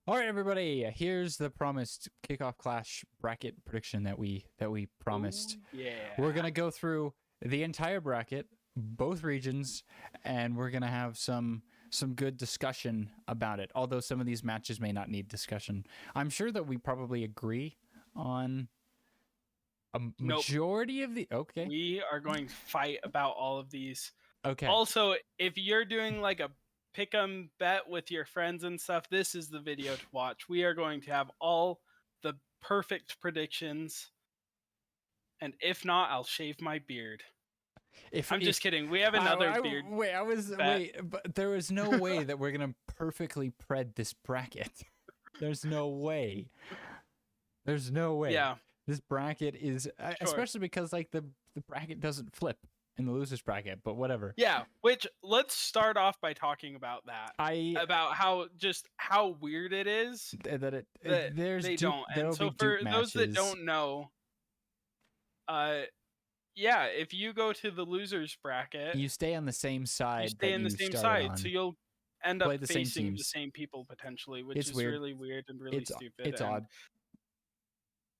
All right, everybody. Here's the promised Kickoff Clash bracket prediction that we promised. Ooh, yeah. We're gonna go through the entire bracket, both regions, and we're gonna have some good discussion about it. Although some of these matches may not need discussion. I'm sure that we probably agree on a Nope. majority of the. Okay. We are going to fight about all of these. Okay. Also, if you're doing like a pick 'em bet with your friends and stuff, this is the video to watch. We are going to have all the perfect predictions. And if not, I'll shave my beard. I'm just kidding. We have another beard. But there was no way that we're gonna perfectly pred this bracket. There's no way. There's no way. Yeah. This bracket is, Sure. especially because like the bracket doesn't flip in the losers bracket, but whatever. Yeah, which let's start off by talking about that. About how weird it is that they don't. And so for those that don't know, yeah, if you go to the losers bracket, you stay on the same side. You stay on the same side, so you'll end up facing the same people potentially, which is weird. Really weird and really stupid. It's odd.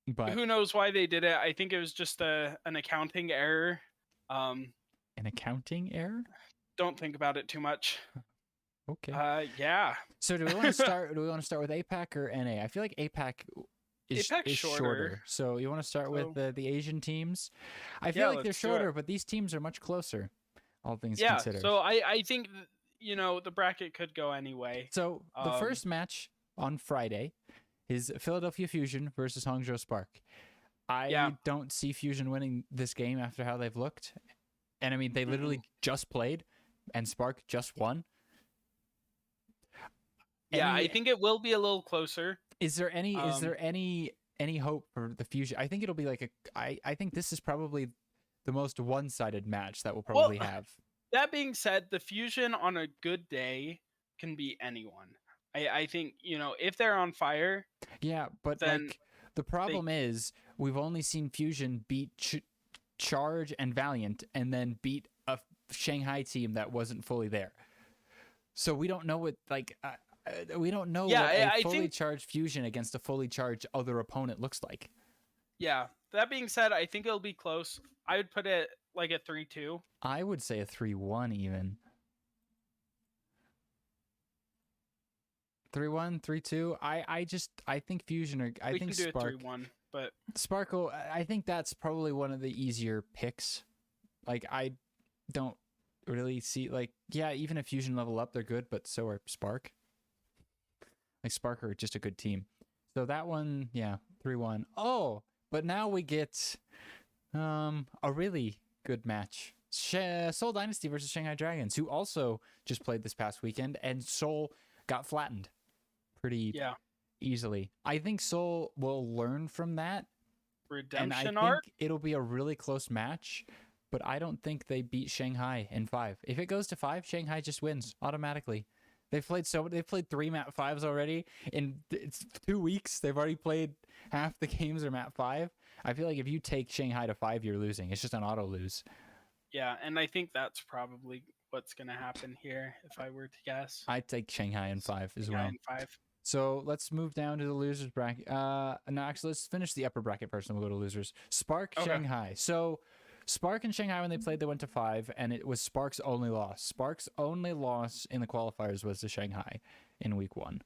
But who knows why they did it? I think it was just an accounting error. An accounting error? Don't think about it too much. Okay. Yeah. So do we want to start? Do we want to start with APAC or NA? I feel like APAC is shorter. So you want to start with the Asian teams? I feel like they're shorter, but these teams are much closer. All things considered. So I think the bracket could go anyway. So the first match on Friday is Philadelphia Fusion versus Hangzhou Spark. I don't see Fusion winning this game after how they've looked. And I mean, they literally just played and Spark just won. Yeah, I think it will be a little closer. Is there any hope for the Fusion? I think it'll be like I think this is probably the most one-sided match that we'll probably have. That being said, the Fusion on a good day can beat anyone. I think, if they're on fire. Yeah, but like the problem is we've only seen Fusion beat Charge and Valiant and then beat a Shanghai team that wasn't fully there. So we don't know what we don't know what a fully charged Fusion against a fully charged other opponent looks like. Yeah. That being said, I think it'll be close. I would put it like a 3-2. I would say a 3-1 even. 3-1, 3-2. I think Fusion are. We think can do Spark. A 3-1, but Sparkle. I think that's probably one of the easier picks. Like I don't really see even if Fusion level up, they're good, but so are Spark. Like Spark are just a good team. So that one, 3-1. Oh, but now we get a really good match. Seoul Dynasty versus Shanghai Dragons, who also just played this past weekend, and Seoul got flattened pretty easily. I think Seoul will learn from that. Redemption arc? Think it'll be a really close match, but I don't think they beat Shanghai in 5. If it goes to 5, Shanghai just wins automatically. They've played 3 map 5s already. In 2 weeks, they've already played half the games are map 5. I feel like if you take Shanghai to 5, you're losing. It's just an auto lose. Yeah, and I think that's probably what's going to happen here, if I were to guess. I'd take Shanghai in 5 as well. In 5. So let's move down to the losers bracket. No, actually, let's finish the upper bracket first, and we'll go to losers. Spark, Shanghai. So Spark and Shanghai, when they played, they went to 5, and it was Spark's only loss. Spark's only loss in the qualifiers was to Shanghai in week 1.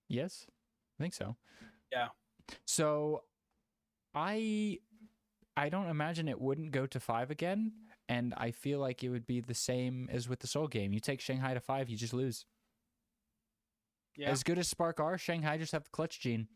Yes, I think so. Yeah. So I don't imagine it wouldn't go to 5 again, and I feel like it would be the same as with the Seoul game. You take Shanghai to 5, you just lose. Yeah. As good as Spark are, Shanghai just have the clutch gene.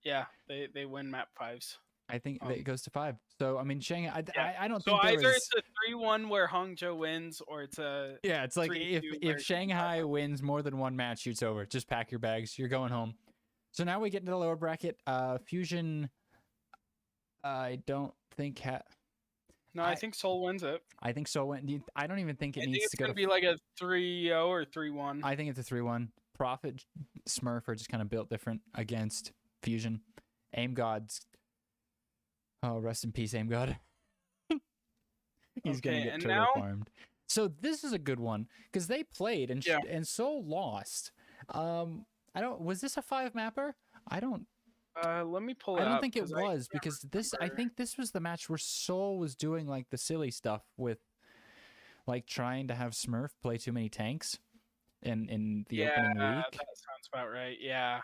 Yeah, they win map 5s. I think that it goes to 5. So I mean, Shanghai. I don't so think either it's a 3-1 where Hangzhou wins, or it's a it's like if Shanghai wins more than one match, it's over. Just pack your bags. You're going home. So now we get into the lower bracket. Fusion. I don't think. I think Seoul wins it. I think Seoul wins. I don't even think it needs to go. It's gonna be like a 3-0 or 3-1. I think it's a 3-1. Profit Smurf are just kind of built different against Fusion. Aim Gods. Oh, rest in peace, Aim God. He's gonna get turbo farmed. So this is a good one because they played and Yeah. and Seoul lost. I don't. Was this a 5-mapper? I don't. Let me pull I it don't up think it because I was can't because this. I remember. think this was the match where Seoul was doing like the silly stuff with, like trying to have Smurf play too many tanks in the Yeah, opening that week. sounds about right. Yeah.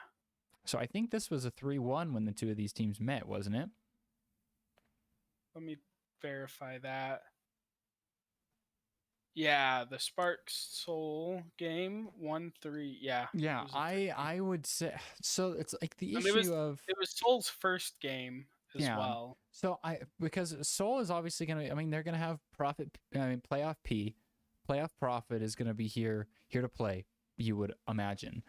So I think this was a 3-1 when the two of these teams met, wasn't it? Let me verify that. Yeah, the Sparks Soul game 1-3. Yeah. Yeah, It was a 3-1. I would say so. It's like the And issue of it was Soul's first game as yeah. well. So because Seoul is obviously gonna. I mean, they're gonna have profit. I mean, playoff P, playoff profit is gonna be here to play. You would imagine,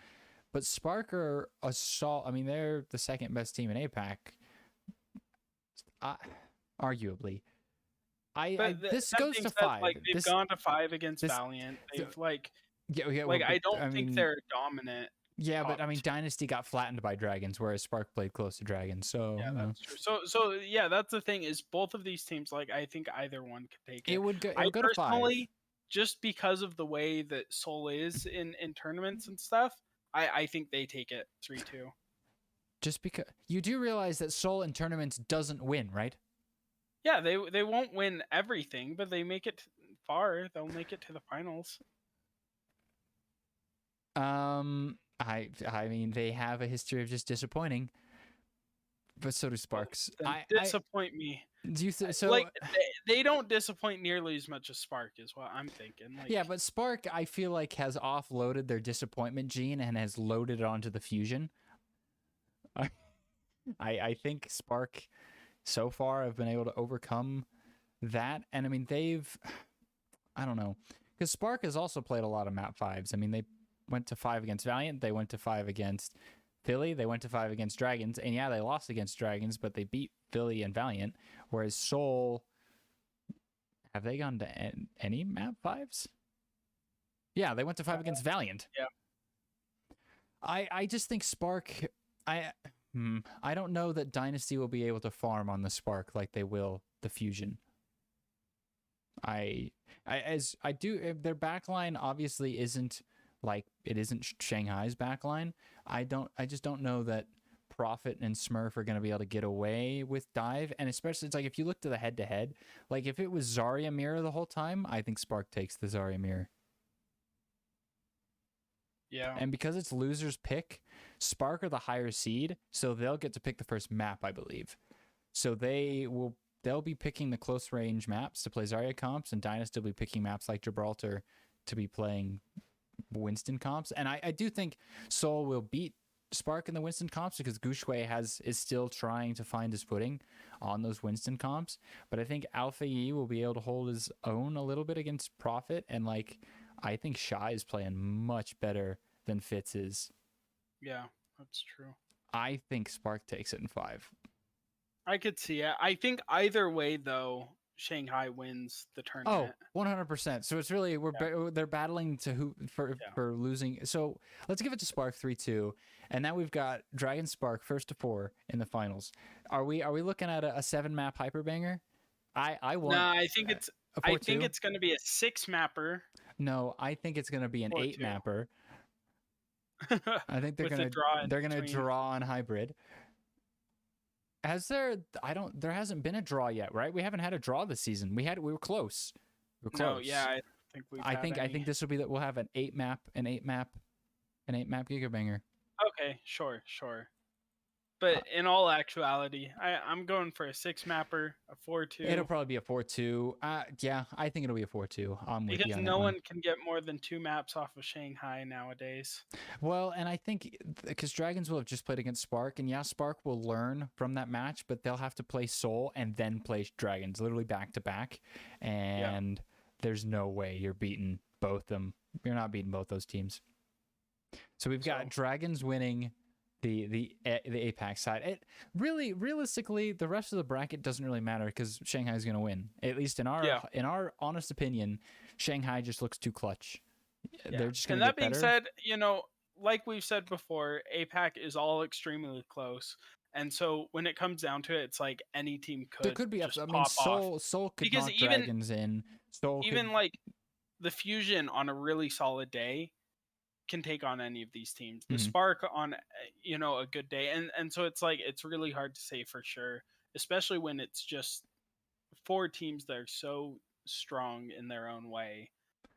but Spark are assault. I mean, they're the second best team in APAC. Arguably, But this that goes being to said, 5. like they've gone to 5 against this Valiant. so, They've like yeah, like well, I but, don't I think mean, they're dominant. yeah, but I mean, team. Dynasty got flattened by Dragons, whereas Spark played close to Dragons. So Yeah, that's true. So yeah, that's the thing is both of these teams, like I think either one could take it. it would go. It I would go to 5. personally, just because of the way that Seoul is in tournaments and stuff, I think they take it 3-2. Just because you do realize that Seoul in tournaments doesn't win, right? Yeah, they won't win everything, but they make it far. They'll make it to the finals. I mean, they have a history of just disappointing, but so do Sparks. Then disappoint me. Do you so? Like they don't disappoint nearly as much as Spark is what I'm thinking. Like, yeah, but Spark, I feel like, has offloaded their disappointment gene and has loaded it onto the Fusion. I think Spark so far have been able to overcome that, and I mean I don't know, because Spark has also played a lot of map 5s. I mean, they went to 5 against Valiant, they went to 5 against Philly, they went to 5 against Dragons, and yeah, they lost against Dragons, but they beat Philly and Valiant. Whereas Seoul, have they gone to any map 5s? Yeah, they went to 5 against Valiant. Yeah. I just think Spark. I don't know that Dynasty will be able to farm on the Spark like they will the Fusion. Their backline obviously isn't like it isn't Shanghai's backline. I just don't know that Prophet and Smurf are going to be able to get away with dive, and especially it's like if you look to the head to head, like if it was Zarya mirror the whole time, I think Spark takes the Zarya mirror. Yeah. And because it's loser's pick, Spark are the higher seed, so they'll get to pick the first map, I believe. So they'll be picking the close range maps to play Zarya comps, and Dynasty will be picking maps like Gibraltar to be playing Winston comps. And I do think Seoul will beat Spark in the Winston comps because Gushue is still trying to find his footing on those Winston comps. But I think Alpha Yi will be able to hold his own a little bit against Prophet, and like I think Shy is playing much better than Fitz is. Yeah, that's true. I think Spark takes it in 5. I could see it. I think either way, though, Shanghai wins the tournament. Oh, 100%. So it's really they're battling to for losing. So let's give it to Spark 3-2, and now we've got Dragon Spark first to 4 in the finals. Are we looking at a 7-map hyperbanger? I want. No, I think it's going to be a 6-mapper. No, I think it's going to be an 8-mapper. I think they're gonna draw on hybrid. There hasn't been a draw yet, right? We haven't had a draw this season. We were close. No, yeah, I think this will be that we'll have an 8-map gigabanger. Okay, sure. But in all actuality, I'm going for a 6-mapper, a 4-2. It'll probably be a 4-2. Yeah, I think it'll be a 4-2. I'm with you on that no one can get more than 2 maps off of Shanghai nowadays. Well, and I think because Dragons will have just played against Spark, and yeah, Spark will learn from that match, but they'll have to play Seoul and then play Dragons, literally back to back. And there's no way you're beating both them. You're not beating both those teams. So we've got Dragons winning the APAC side. Realistically, the rest of the bracket doesn't really matter because Shanghai is going to win. At least in our honest opinion, Shanghai just looks too clutch. Yeah. They're just going to get being better. said, like we've said before, APAC is all extremely close. And so when it comes down to it, it's like any team could. There could be just I mean, pop Seoul could because knock Dragons in. Seoul even could, like the Fusion on a really solid day can take on any of these teams. The Mhm. Spark on a good day, and so it's like it's really hard to say for sure, especially when it's just 4 teams that are so strong in their own way.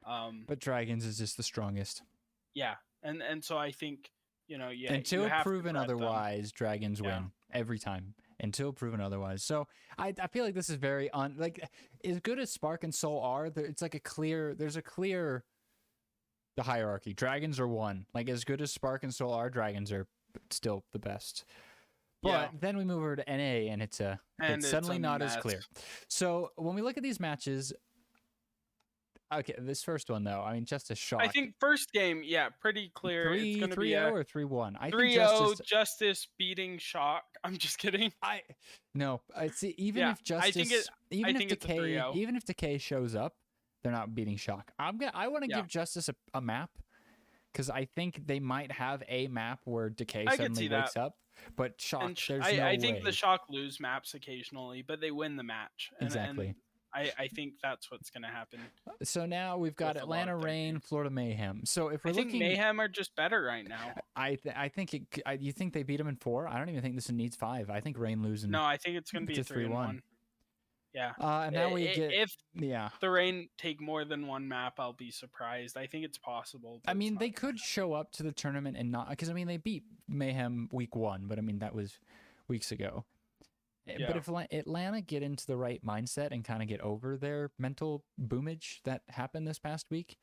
But Dragons is just the strongest. Yeah, and so I think you Until have to proven credit them. otherwise, Dragons Yeah. win every time. Until proven otherwise. So I feel like this is very as good as Spark and Soul are. It's like there's a clear the hierarchy. Dragons are 1. Like as good as Spark and Soul are, Dragons are still the best. But then we move over to NA, and it's suddenly not as clear. So when we look at these matches, okay, this first one though, I mean, just a shock. I think first game, pretty clear. It's going to be 3-0 or 3-1. I 3-0 think Justice beating Shock. I'm just kidding. I see. Even if Justice, even if Decay shows up, they're not beating Shock. I want to give Justice a map, because I think they might have a map where Decay suddenly wakes up. But Shock, there's no way. I think the Shock lose maps occasionally, but they win the match. Exactly. And I think that's what's going to happen. So now we've got Atlanta Reign, Florida Mayhem. So if we're looking, Mayhem are just better right now. I think you think they beat them in 4? I don't even think this needs 5. I think Reign losing. No, I think it's going to be a 3-1. Yeah. And now we get if the Reign take more than one map, I'll be surprised. I think it's possible. I mean, they could show up to the tournament and not, because I mean they beat Mayhem week 1, but I mean that was weeks ago. Yeah. But if Atlanta get into the right mindset and kind of get over their mental boomage that happened this past week,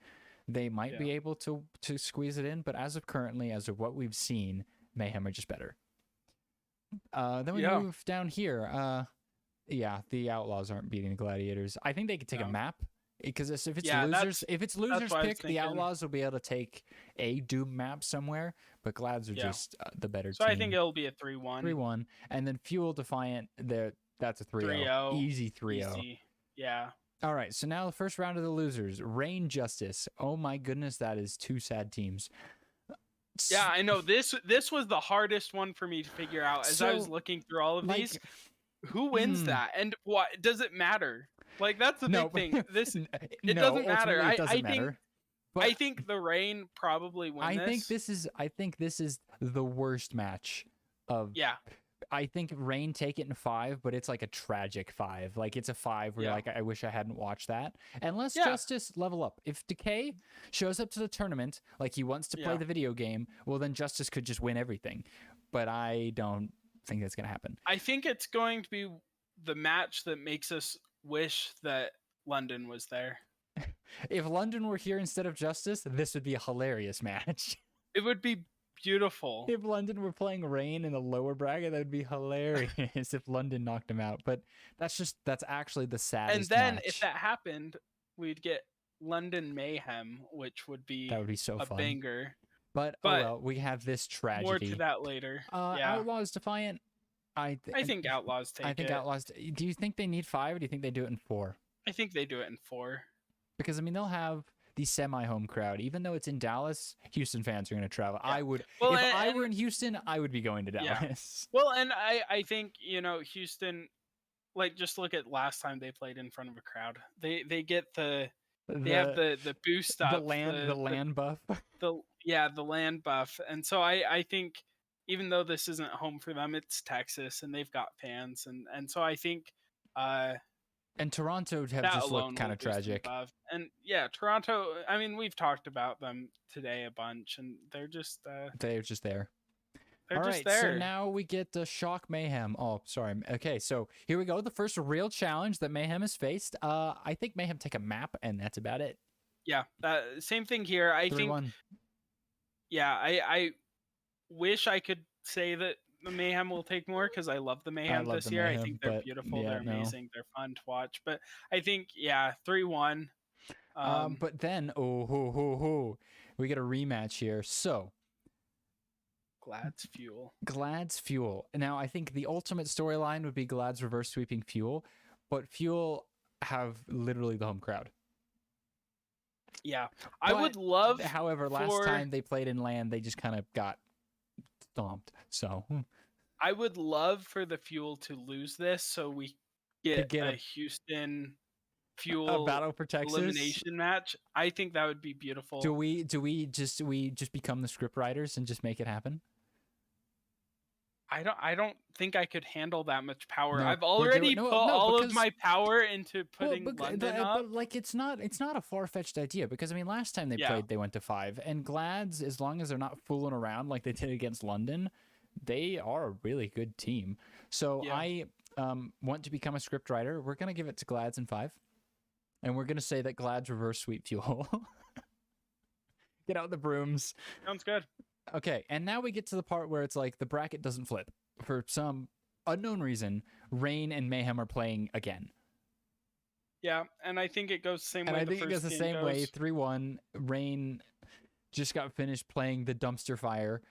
they might be able to squeeze it in. But as of currently, as of what we've seen, Mayhem are just better. Then we move down here. The Outlaws aren't beating the Gladiators. I think they could take a map, because if it's losers pick, the Outlaws will be able to take a Doom map somewhere, but Glads are just the better team. So I think it'll be a 3-1. 3-1, and then Fuel Defiant, that's a 3-0. Easy 3-0. Easy. Yeah. All right, so now the first round of the losers. Reign Justice. Oh my goodness, that is 2 sad teams. Yeah, I know. This was the hardest one for me to figure out as I was looking through all of these. Who wins that, and what does it matter? Like, that's the big thing. It doesn't matter. I think the Reign probably win. I think this is the worst match of. Yeah. I think Reign take it in 5, but it's like a tragic 5. Like it's a 5 where like I wish I hadn't watched that. Unless Justice level up. If Decay shows up to the tournament like he wants to play the video game, well then Justice could just win everything. But I don't think that's going to happen. I think it's going to be the match that makes us wish that London was there. If London were here instead of Justice, this would be a hilarious match. It would be beautiful. If London were playing Reign in a lower bracket, that would be hilarious if London knocked him out. But that's actually the saddest And then match. if that happened, we'd get London Mayhem, which would be so a fun. Banger. But oh well, we have this tragedy. More to that later. Outlaws Defiant. I think Outlaws take it. I think Outlaws. Do you think they need 5, or do you think they do it in 4? I think they do it in 4. Because I mean, they'll have the semi-home crowd, even though it's in Dallas. Houston fans are going to travel. Yeah. I would. Well, if I were in Houston, I would be going to Dallas. Yeah. Well, and I think Houston. Like, just look at last time they played in front of a crowd. They get they have the boost up, the land buff. The land buff, and so I think even though this isn't home for them, it's Texas and they've got fans, and so I think and Toronto have just looked kind of tragic. And Toronto. I mean, we've talked about them today a bunch, and they're just there. They're All right, there. So now we get the Shock Mayhem. Oh, sorry. Okay, so here we go. The first real challenge that Mayhem has faced. I think Mayhem take a map, and that's about it. Yeah, same thing here. I 3-1. think. Yeah, I wish I could say that the Mayhem will take more, because I love the Mayhem this year. Mayhem, I think they're beautiful. They're amazing. They're fun to watch. But I think 3-1. But then we get a rematch here. So. Glad's Fuel. Now, I think the ultimate storyline would be Glad's reverse sweeping Fuel, but Fuel have literally the home crowd. Yeah, I would love. However, last time they played in LAN, they just kind of got stomped. So I would love for the Fuel to lose this, so we get a Houston Fuel Battle for Texas. elimination match. I think that would be beautiful. Do we just become the script writers and just make it happen? I don't think I could handle that much power. No, I've we're doing- already no, put no, all of because- my power into putting but, London up. but like it's not a far-fetched idea, because I mean last time they played they went to 5, and Glads, as long as they're not fooling around like they did against London, they are a really good team. So I want to become a script writer. We're gonna give it to Glads in 5, and we're gonna say that Glads reverse sweep Fuel. Get out the brooms. Sounds good. Okay, and now we get to the part where it's like the bracket doesn't flip. For some unknown reason, Rain and Mayhem are playing again. Yeah, and I think it goes the same way. And I the think it first goes the game same way, goes. 3-1. Rain just got finished playing the dumpster fire,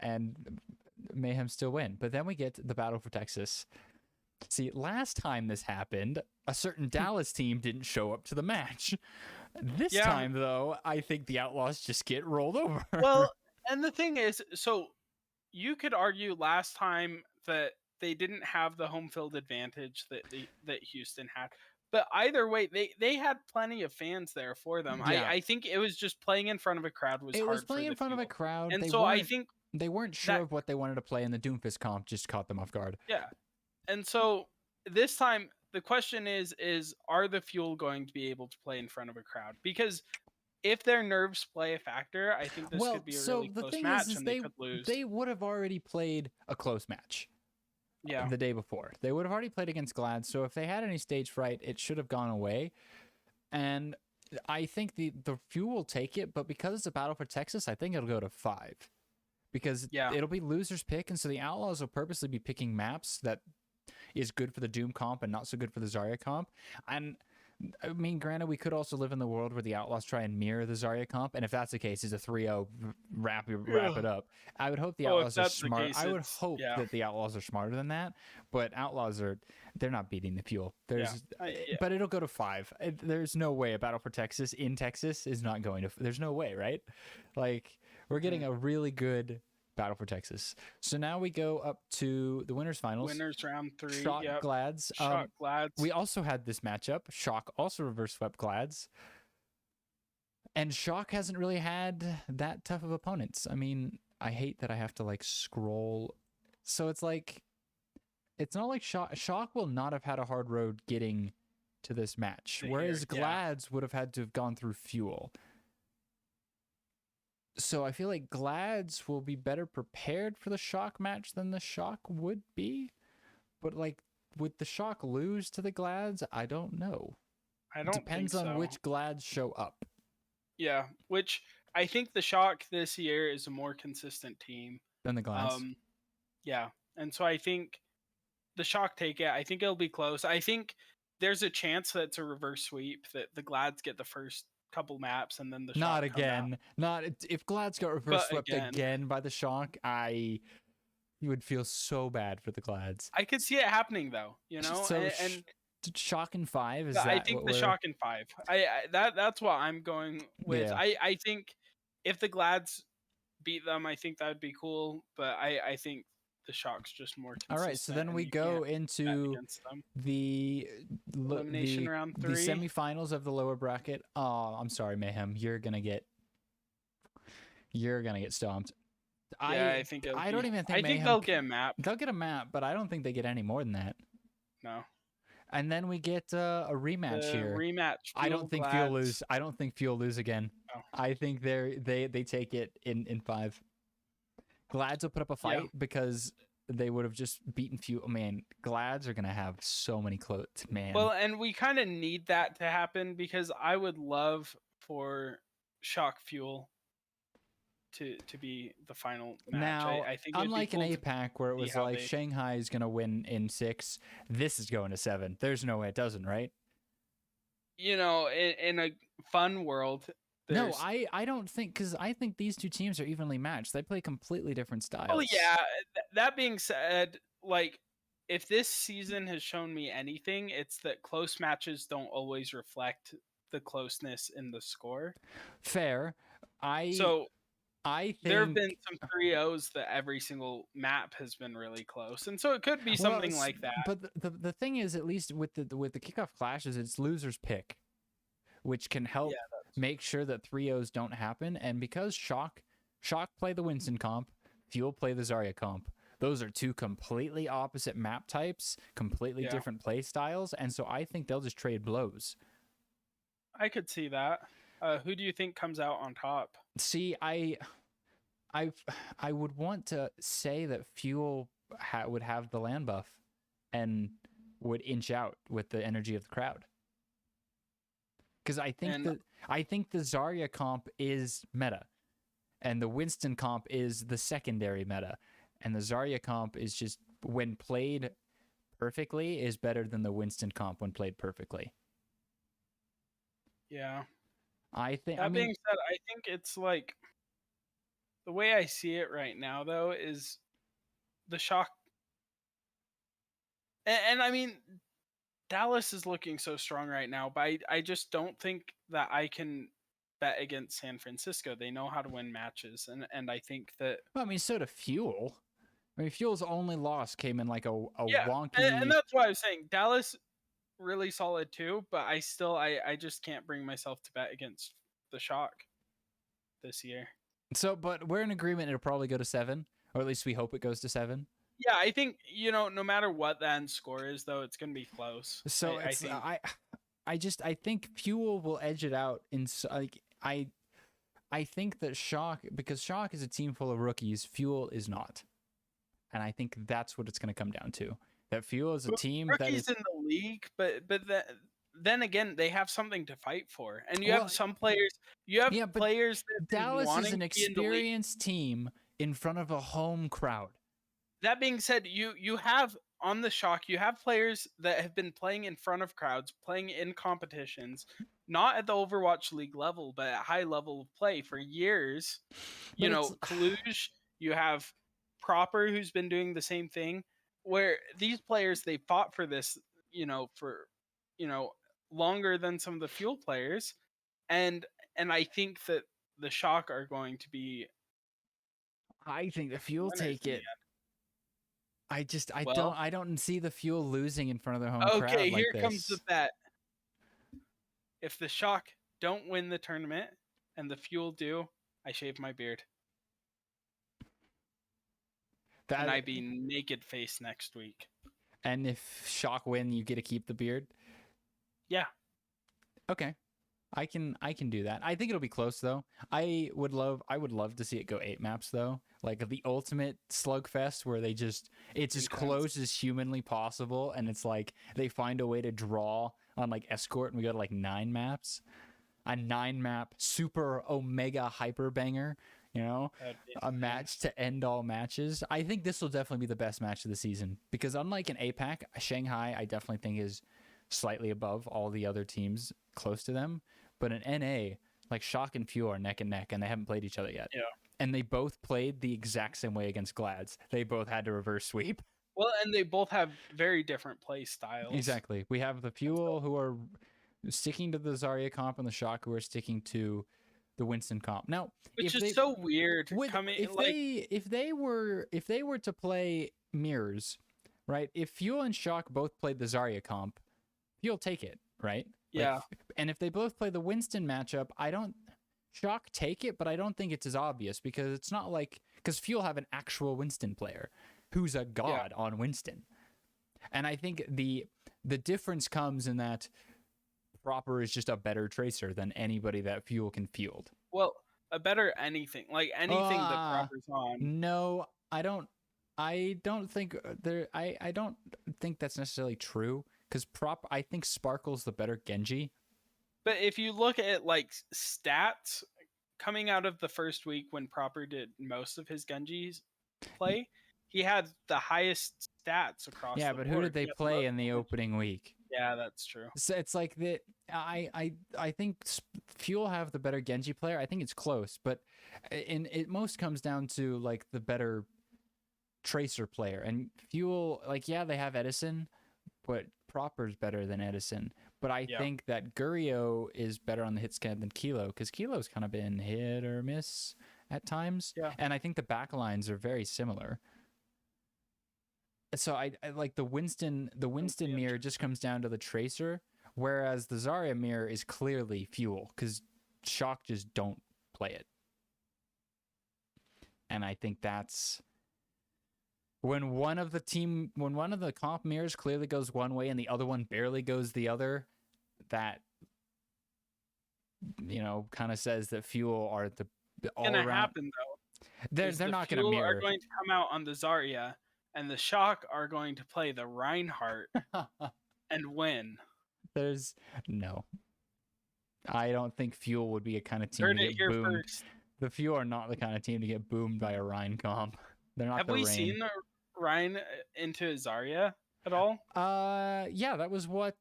and Mayhem still win. But then we get the Battle for Texas. See, last time this happened, a certain Dallas team didn't show up to the match. This time, though, I think the Outlaws just get rolled over. Well, and the thing is, so you could argue last time that they didn't have the home field advantage that Houston had. But either way, they had plenty of fans there for them. Yeah. I think it was just playing in front of a crowd was hard. It was playing for in the front of a Fuel. crowd. And they so I weren't- think they weren't sure that- of what they wanted to play, and the Doomfist comp just caught them off guard. Yeah. And so this time the question is are the Fuel going to be able to play in front of a crowd? Because if their nerves play a factor, I think this could be a really close match and they could lose. They would have already played a close match. Yeah. The day before. They would have already played against Glad, so if they had any stage fright, it should have gone away. And I think the Fuel will take it, but because it's a Battle for Texas, I think it'll go to 5. Because it'll be loser's pick, and so the Outlaws will purposely be picking maps that is good for the Doom comp and not so good for the Zarya comp. And I mean, granted, we could also live in the world where the Outlaws try and mirror the Zarya comp, and if that's the case, it's a 3-0, wrap it up. I would hope the Outlaws are smart. I would hope that the Outlaws are smarter than that, but Outlaws they're not beating the Fuel. But it'll go to 5. There's no way a Battle for Texas in Texas is not going to. There's no way, right? Like, we're getting a really good Battle for Texas. So now we go up to the winners finals. Winners round 3. Shock Glads. Shock Glads. We also had this matchup. Shock also reverse swept Glads. And Shock hasn't really had that tough of opponents. I mean, I hate that I have to like scroll. So it's like, it's not like Shock will not have had a hard road getting to this match. Whereas Glads would have had to have gone through Fuel. So I feel like Glads will be better prepared for the Shock match than the Shock would be. But like, would the Shock lose to the Glads? I don't know. I don't Depends think so. on which Glads show up. Yeah, which I think the Shock this year is a more consistent team than the Glads. Yeah, and so I think the Shock take it. I think it'll be close. I think there's a chance that it's a reverse sweep, that the Glads get the first couple maps and then the Shock not come again. out. Not if Glads got reverse swept again by the Shock. You would feel so bad for the Glads. I could see it happening though, you know. So and Shock in 5 is I think the Shock in 5. That's what I'm going with. Yeah. I think if the Glads beat them, I think that'd be cool. But I think the Shock's just more consistent. All right, so then we go into the elimination round 3, the semifinals of the lower bracket. Oh, I'm sorry, Mayhem. You're gonna get stomped. I think I don't even think. I think they'll get a map. They'll get a map, but I don't think they get any more than that. No. And then we get a rematch here. Rematch. I don't think Fuel lose. I don't think Fuel lose again. No. I think they take it in 5. Glads will put up a fight because they would have just beaten Fuel. Oh, man, Glads are gonna have so many close, man. Well, and we kind of need that to happen because I would love for Shock Fuel to be the final match. Now, I think unlike an APAC where it was like Shanghai is gonna win in 6, this is going to 7. There's no way it doesn't, right? You know, in a fun world. No, I don't think, because I think these two teams are evenly matched. They play completely different styles. Oh yeah. That being said, like, if this season has shown me anything, it's that close matches don't always reflect the closeness in the score. Fair. I There have think. been some 3-0s that every single map has been really close, and so it could be something like that. But the thing is, at least with the kickoff clashes, it's losers pick, which can help make sure that 3-0s don't happen. And because Shock play the Winston comp, Fuel play the Zarya comp. Those are two completely opposite map types, completely different play styles, and so I think they'll just trade blows. I could see that. Who do you think comes out on top? See, I would want to say that Fuel would have the land buff and would inch out with the energy of the crowd. Because I think the Zarya comp is meta, and the Winston comp is the secondary meta, and the Zarya comp is just, when played perfectly, is better than the Winston comp when played perfectly. Yeah. That being said, I think it's like, the way I see it right now, though, is the Shock. And I mean, Dallas is looking so strong right now, but I just don't think that I can bet against San Francisco. They know how to win matches, and I think that. Well, I mean, so do Fuel. I mean, Fuel's only loss came in like a wonky. And that's why I was saying Dallas really solid too, but I just can't bring myself to bet against the Shock this year. So, but we're in agreement it'll probably go to 7, or at least we hope it goes to 7. Yeah, I think, no matter what the end score is, though, it's going to be close. So I think Fuel will edge it out. I think that Shock, because Shock is a team full of rookies, Fuel is not, and I think that's what it's going to come down to. That Fuel is a team rookies that is in the league, but then again, they have something to fight for, and you have some players. You have players that Dallas is an experienced team in front of a home crowd. That being said, you have on the Shock, you have players that have been playing in front of crowds, playing in competitions, not at the Overwatch League level, but at high level of play for years. Kaluge, you have Proper, who's been doing the same thing, where these players, they fought for this, for longer than some of the Fuel players, and I think that the Shock are going to be. I think the Fuel take it. I don't see the Fuel losing in front of their home crowd like this. Okay, here comes the bet. If the Shock don't win the tournament and the Fuel do, I shave my beard. And I be naked face next week. And if Shock win, you get to keep the beard? Yeah. Okay. I can do that. I think it'll be close though. I would love to see it go 8 maps though. Like the ultimate slugfest where it's as close as humanly possible, and it's like they find a way to draw on like Escort, and we go to like 9 maps. A 9-map super omega hyper banger, a match to end all matches. I think this will definitely be the best match of the season, because unlike an APAC, Shanghai I definitely think is slightly above all the other teams close to them. But in NA, like Shock and Fuel are neck and neck, and they haven't played each other yet. Yeah. And they both played the exact same way against Glads. They both had to reverse sweep. Well, and they both have very different play styles. Exactly. We have the Fuel who are sticking to the Zarya comp, and the Shock who are sticking to the Winston comp. Now, which is so weird. If they were to play mirrors, right? If Fuel and Shock both played the Zarya comp, Fuel take it, right? Yeah. And if they both play the Winston matchup, Shock take it, but I don't think it's as obvious, because it's not like, because Fuel have an actual Winston player who's a god on Winston. And I think the difference comes in that Proper is just a better tracer than anybody that Fuel can field. Well, a better anything, like anything that Proper's on. No, I don't think I don't think that's necessarily true, because I think Sparkle's the better Genji. But if you look at like stats coming out of the first week when Proper did most of his Genji's play, he had the highest stats across. Yeah, but who did they play in the opening week? Yeah, that's true. So it's like that. I think Fuel have the better Genji player. I think it's close, but it most comes down to like the better tracer player. And Fuel, like, yeah, they have Edison, but Proper's better than Edison. But I think that Gurio is better on the hit scan than Kilo, because Kilo's kind of been hit or miss at times. Yeah. And I think the back lines are very similar. So I like the Winston mirror just comes down to the Tracer, whereas the Zarya mirror is clearly Fuel, because Shock just don't play it. And I think that's when one of the comp mirrors clearly goes one way and the other one barely goes the other, that, you know, kind of says that Fuel are the all Gonna around. happen though. They're not going to Fuel mirror. are going to come out on the Zarya, and the Shock are going to play the Reinhardt and win. There's no. I don't think Fuel would be a kind of team Heard to it get here boomed. first. The Fuel are not the kind of team to get boomed by a Rhine comp. They're not. Have the we Reign. seen Ryan into Zarya at all? Yeah, that was what.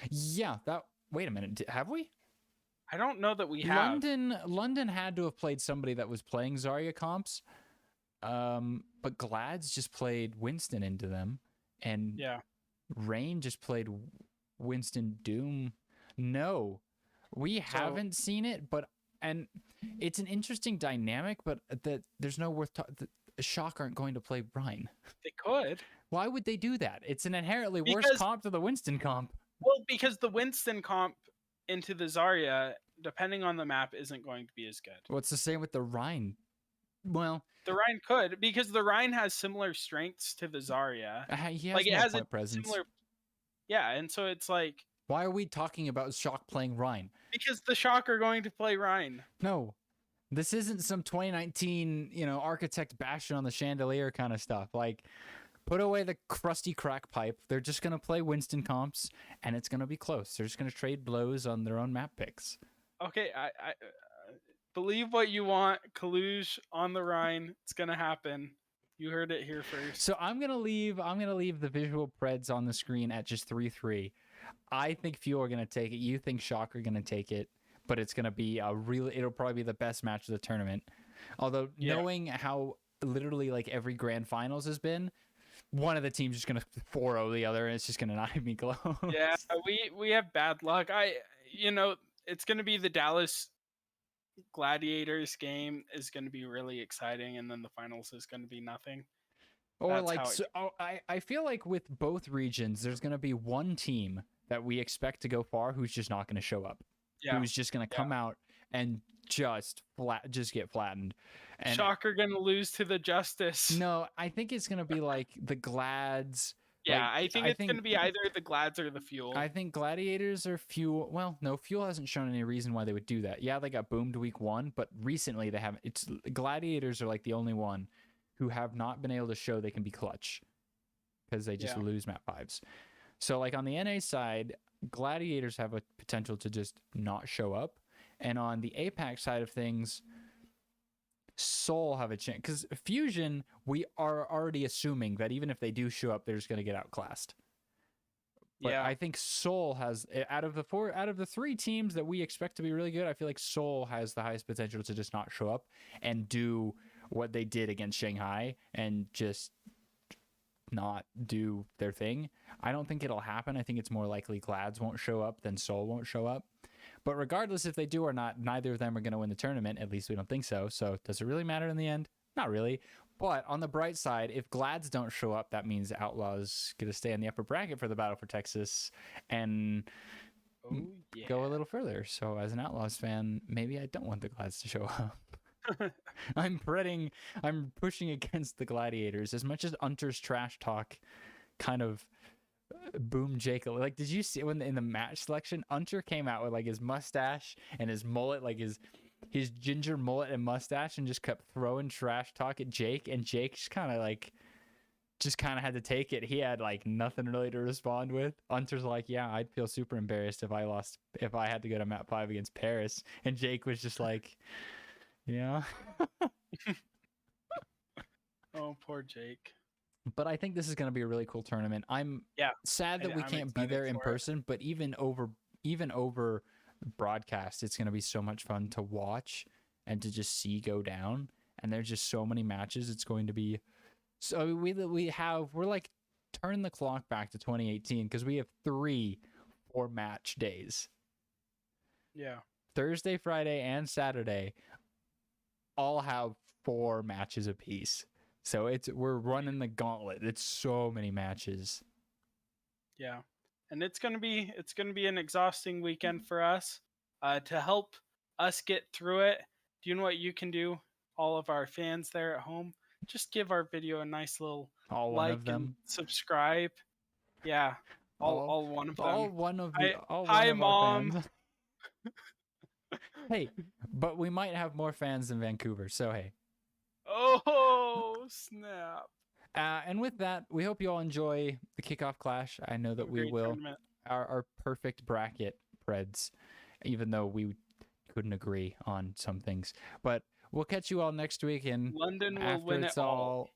Yeah, that. Wait a minute. Have we? I don't know that we have. London had to have played somebody that was playing Zarya comps. But Glad's just played Winston into them, and Yeah. Rain just played Winston Doom. No, we haven't seen it, and it's an interesting dynamic, but that there's no worth the Shock aren't going to play Rhine. They could. Why would they do that? It's an inherently worse comp to the Winston comp. Well, because the Winston comp into the Zarya, depending on the map, isn't going to be as good. Well, it's the same with the Rhine. Well, the Rhine could, because the Rhine has similar strengths to the Zarya. He has it has a presence. Similar. Yeah, and so it's like, why are we talking about Shock playing Rhine? Because the Shock are going to play Rhine. No, this isn't some 2019, Architect Bastion on the chandelier kind of stuff. Like, put away the crusty crack pipe. They're just going to play Winston comps, and it's going to be close. They're just going to trade blows on their own map picks. Okay, I believe what you want. Kalush on the Rhine. It's going to happen. You heard it here first. So I'm gonna leave the visual preds on the screen at just 3-3. I think Fuel are gonna take it. You think Shock are gonna take it, but it's gonna be it'll probably be the best match of the tournament. Although knowing how literally like every grand finals has been, one of the teams is gonna 4-0 the other, and it's just gonna not even be close. Yeah, we have bad luck. It's gonna be the Dallas Gladiators game is going to be really exciting, and then the finals is going to be nothing. Or I feel like with both regions, there's going to be one team that we expect to go far who's just not going to show up. Yeah. Who's just going to come out and just get flattened. And Shock are going to lose to the Justice. No, I think it's going to be like the Glads. Yeah, I think it's going to be either the Glads or the Fuel. I think Gladiators or Fuel. Well, no, Fuel hasn't shown any reason why they would do that. Yeah, they got boomed week 1, but recently they haven't. It's Gladiators are like the only one who have not been able to show they can be clutch because they just lose map 5s. So like on the NA side, Gladiators have a potential to just not show up, and on the APAC side of things, Seoul have a chance, because Fusion, we are already assuming that even if they do show up, they're just going to get outclassed. But I think Seoul has, out of the 3 teams that we expect to be really good, I feel like Seoul has the highest potential to just not show up and do what they did against Shanghai and just not do their thing. I don't think it'll happen. I think it's more likely Glads won't show up than Seoul won't show up. But regardless if they do or not, neither of them are going to win the tournament. At least we don't think so. So does it really matter in the end? Not really. But on the bright side, if Glads don't show up, that means Outlaws going to stay in the upper bracket for the Battle for Texas and go a little further. So as an Outlaws fan, maybe I don't want the Glads to show up. I'm pushing against the Gladiators. As much as Unter's trash talk kind of boom Jacob. Like, did you see when in the match selection, Unter came out with like his mustache and his mullet, like his ginger mullet and mustache, and just kept throwing trash talk at Jake, and Jake just kind of had to take it. He had like nothing really to respond with. Unter's like, yeah, I'd feel super embarrassed if I had to go to map 5 against Paris, and Jake was just like, yeah. Oh, poor Jake. But I think this is going to be a really cool tournament. I'm sad that we can't be there in person, but even over broadcast, it's going to be so much fun to watch and to just see go down. And there's just so many matches. It's going to be so we're like turn the clock back to 2018 because we have 3 4-match days. Yeah. Thursday, Friday, and Saturday all have 4 matches apiece. So we're running the gauntlet. It's so many matches. Yeah. And it's gonna be an exhausting weekend for us. To help us get through it, do you know what you can do? All of our fans there at home, just give our video a nice little All one like of and them. subscribe. Yeah. All one of them. All one of the all Hi, one of Mom. our fans. Hey, but we might have more fans than Vancouver, so hey. Oh, snap. And with that, we hope you all enjoy the Kickoff Clash. I know that Have a we great will. tournament. Our perfect bracket, Preds, even though we couldn't agree on some things. But we'll catch you all next week, and London will after win it's it all.